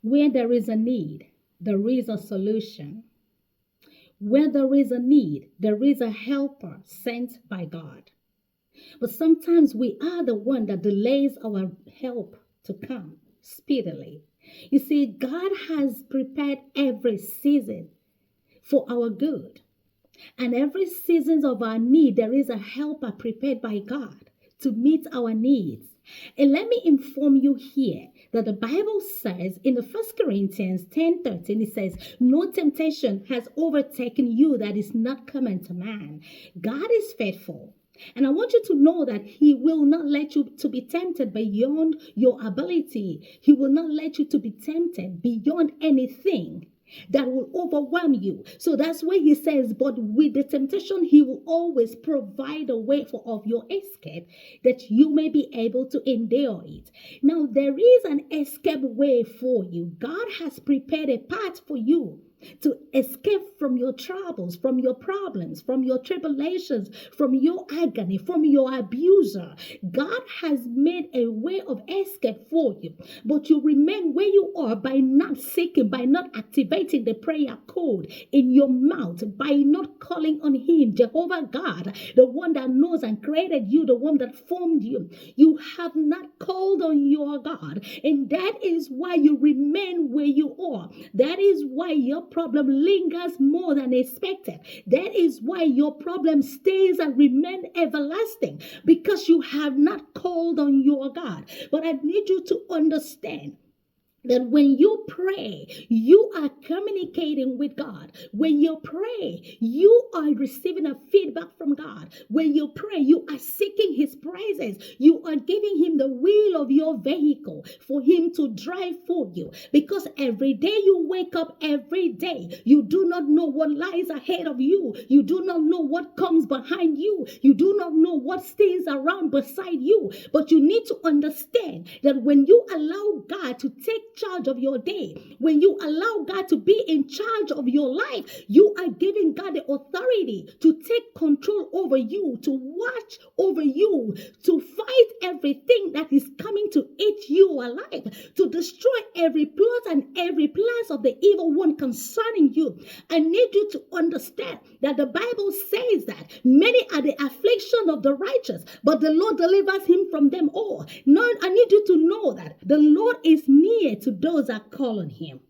Where there is a need, there is a solution. Where there is a need, there is a helper sent by God. But sometimes we are the one that delays our help to come speedily. You see, God has prepared every season for our good. And every season of our need, there is a helper prepared by God to meet our needs. And let me inform you here that the Bible says in the 1 Corinthians 10:13, it says, no temptation has overtaken you that is not common to man. God is faithful. And I want you to know that He will not let you to be tempted beyond your ability. He will not let you to be tempted beyond anything that will overwhelm you. So that's why He says, but with the temptation, He will always provide a way of your escape that you may be able to endure it. Now, there is an escape way for you. God has prepared a path for you to escape from your troubles, from your problems, from your tribulations, from your agony, from your abuser. God has made a way of escape for you, but you remain where you are by not seeking, by not activating the prayer code in your mouth, by not calling on Him, Jehovah God, the one that knows and created you, the one that formed you. You have not called on your God, and that is why you remain where you are. That is why your problem lingers more than expected. That is why your problem stays and remains everlasting, because you have not called on your God. But I need you to understand that when you pray, you are communicating with God. When you pray, you are receiving a feedback from God. When you pray, you are seeking His presence. You are giving Him the wheel of your vehicle for Him to drive for you. Because every day you wake up, every day, you do not know what lies ahead of you. You do not know what comes behind you. You do not know what stays around beside you. But you need to understand that when you allow God to take charge of your day, when you allow God to be in charge of your life, you are giving God the authority to take control over you, to watch over you, to fight everything that is coming to eat you alive, to destroy every plot and every plans of the evil one concerning you. I need you to understand that the Bible says that many are the affliction of the righteous, but the Lord delivers him from them all. Now, I need you to know that the Lord is near to those that call on Him.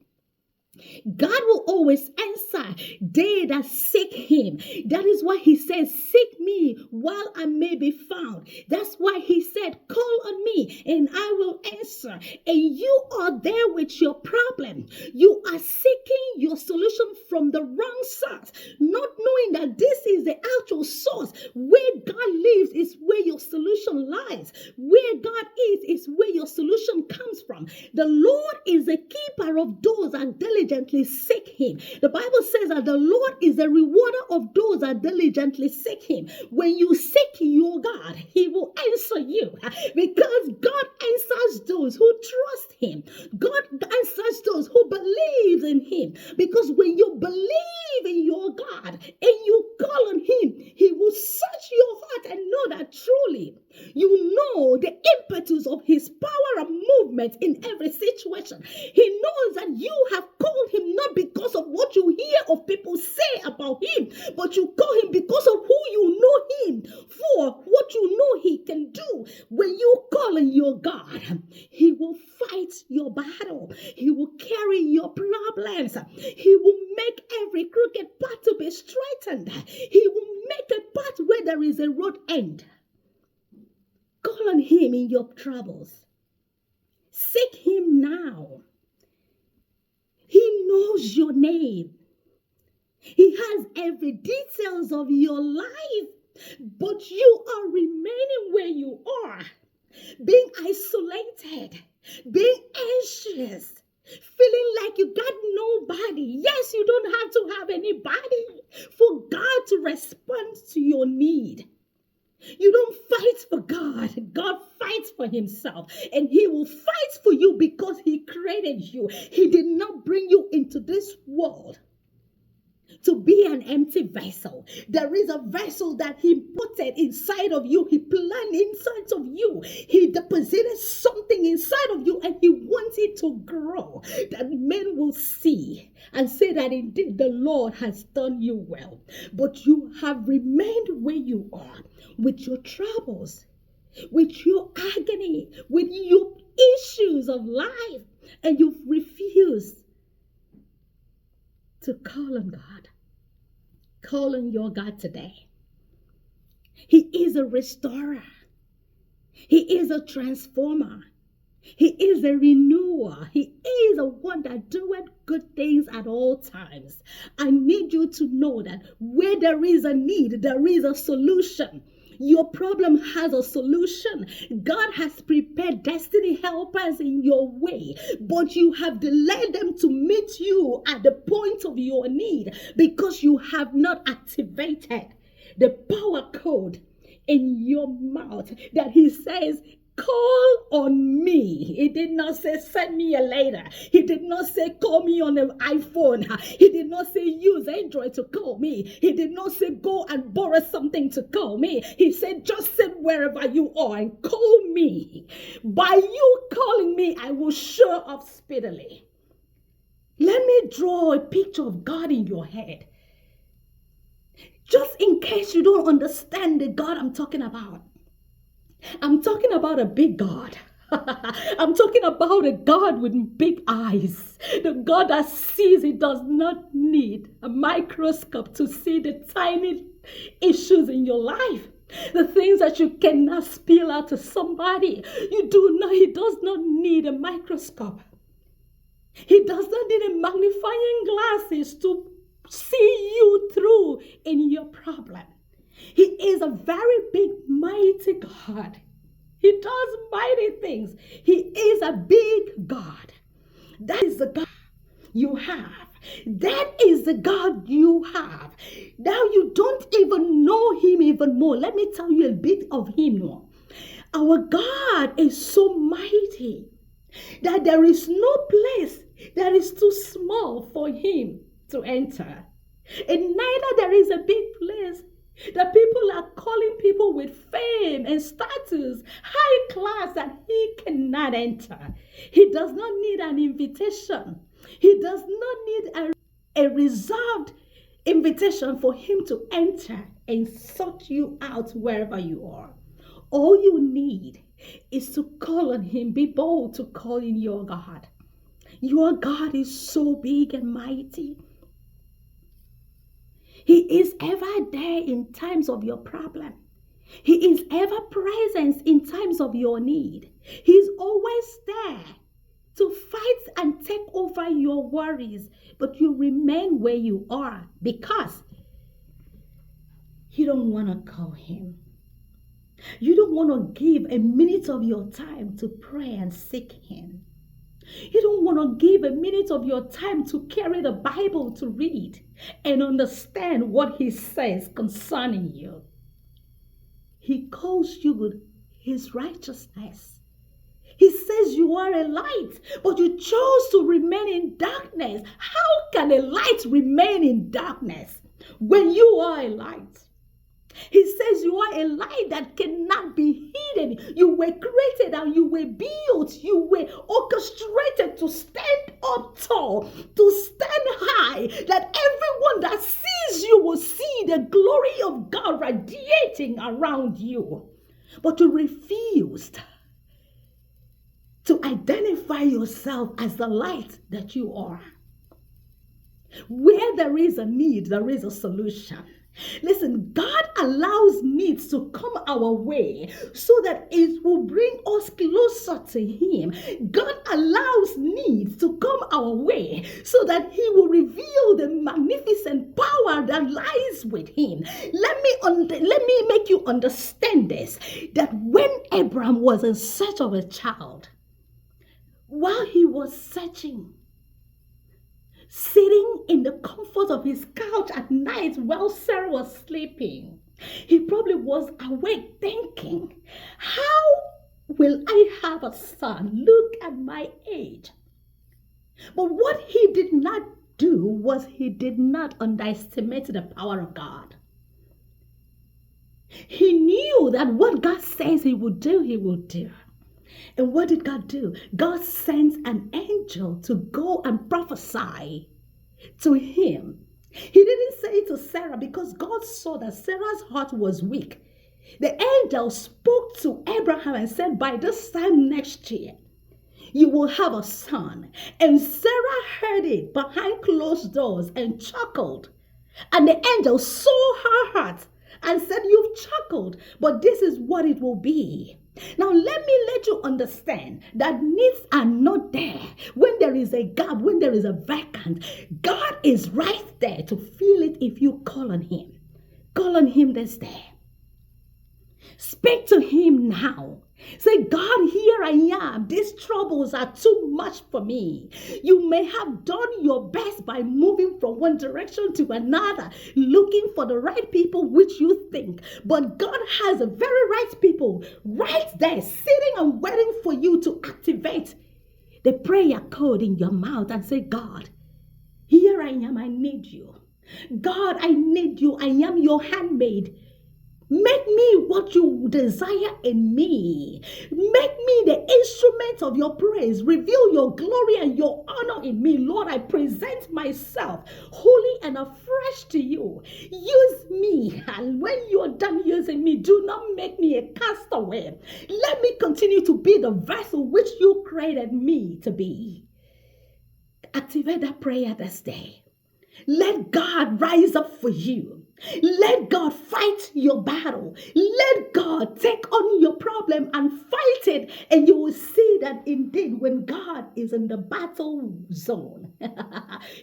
God will always answer they that seek Him. That is why He says, seek me while I may be found. That's why He said, call on me and I will answer. And you are there with your problem. You are seeking your solution from the wrong source, not knowing that this is the actual source. Where God lives is where your solution lies. Where God is where your solution comes from. The Lord is a keeper of those that diligently seek Him. The Bible says that the Lord is a rewarder of those that diligently seek Him. When you seek your God, He will answer you, because God answers those who trust Him. God answers those who believe in Him, because when you believe in your God and you call on Him, He will search your heart and know that truly you know the impetus of His power and movement in every situation. He knows that you have called Him not because of what you hear of people say about Him, but you call Him because of who you know Him for, what you know He can do. When you call on your God, He will fight your battle. He will carry your problems. He will make every crooked path to be straightened. He will make a path where there is a road end. Call on Him in your troubles. Seek Him now. He knows your name. He has every details of your life, but you are remaining where you are, being isolated, being anxious, feeling like you got nobody. Yes, you don't have to have anybody for God to respond to your need. You don't fight for God. God fights for Himself, and He will fight for you because He created you. He did not bring you into this world to be an empty vessel. There is a vessel that he put it inside of you. He planted inside of you. He deposited something inside of you, and he wants it to grow, that men will see and say that indeed the Lord has done you well. But you have remained where you are with your troubles, with your agony, with your issues of life, and you've refused to call on God. Call on your God today. He is a restorer. He is a transformer. He is a renewer. He is a one that doeth good things at all times. I need you to know that where there is a need, there is a solution. Your problem has a solution. God has prepared destiny helpers in your way, but you have delayed them to meet you at the point of your need because you have not activated the power code in your mouth that he says, call on me. He did not say, send me a later. He did not say, call me on an iPhone. He did not say, use Android to call me. He did not say, go and borrow something to call me. He said, just sit wherever you are and call me. By you calling me, I will show up speedily. Let me draw a picture of God in your head. Just in case you don't understand the God I'm talking about. I'm talking about a big God. I'm talking about a God with big eyes. The God that sees. He does not need a microscope to see the tiny issues in your life. The things that you cannot spill out to somebody. He does not need a microscope. He does not need a magnifying glasses to see you through in your problem. He is a very big, mighty God. He does mighty things. He is a big God. That is the God you have. That is the God you have. Now you don't even know him even more. Let me tell you a bit of him more. Our God is so mighty that there is no place that is too small for him to enter. And neither there is a big place that people are calling people with fame and status, high class, that he cannot enter. He does not need an invitation. He does not need a reserved invitation for him to enter and sort you out wherever you are. All you need is to call on him. Be bold to call in your God. Your God is so big and mighty. He is ever there in times of your problem. He is ever present in times of your need. He's always there to fight and take over your worries. But you remain where you are because you don't want to call him. You don't want to give a minute of your time to pray and seek him. You don't want to give a minute of your time to carry the Bible to read and understand what he says concerning you. He calls you with his righteousness. He says you are a light, but you chose to remain in darkness. How can a light remain in darkness when you are a light? He says you are a light that cannot be hidden. You were created and you were built. You were orchestrated to stand up tall, to stand high, that everyone that sees you will see the glory of God radiating around you. But you refused to identify yourself as the light that you are. Where there is a need, there is a solution. Listen, God allows needs to come our way so that it will bring us closer to him. God allows needs to come our way so that he will reveal the magnificent power that lies with him. Let me make you understand this, that when Abraham was in search of a child, while he was searching, sitting in the comfort of his couch at night while Sarah was sleeping, he probably was awake thinking, how will I have a son? Look at my age. But what he did not do was he did not underestimate the power of God. He knew that what God says he would do, he would do. And what did God do? God sent an angel to go and prophesy to him. He didn't say it to Sarah because God saw that Sarah's heart was weak. The angel spoke to Abraham and said, by this time next year, you will have a son. And Sarah heard it behind closed doors and chuckled. And the angel saw her heart and said, you've chuckled, but this is what it will be. Now, let you understand that needs are not there. When there is a gap, when there is a vacant, God is right there to fill it if you call on him. Call on him this day. Speak to him now. Say, God, here I am. These troubles are too much for me. You may have done your best by moving from one direction to another, looking for the right people which you think. But God has the very right people right there, sitting and waiting for you to activate the prayer code in your mouth and say, God, here I am. I need you. God, I need you. I am your handmaid. Make me what you desire in me. Make me the instrument of your praise. Reveal your glory and your honor in me. Lord, I present myself holy and afresh to you. Use me. And when you're done using me, do not make me a castaway. Let me continue to be the vessel which you created me to be. Activate that prayer this day. Let God rise up for you. Let God fight your battle. Let God take on your problem and fight it. And you will see that indeed when God is in the battle zone,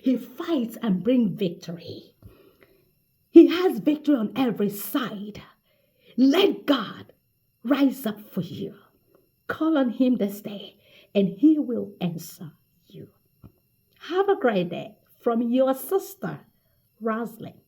he fights and brings victory. He has victory on every side. Let God rise up for you. Call on him this day and he will answer you. Have a great day from your sister, Rosalind.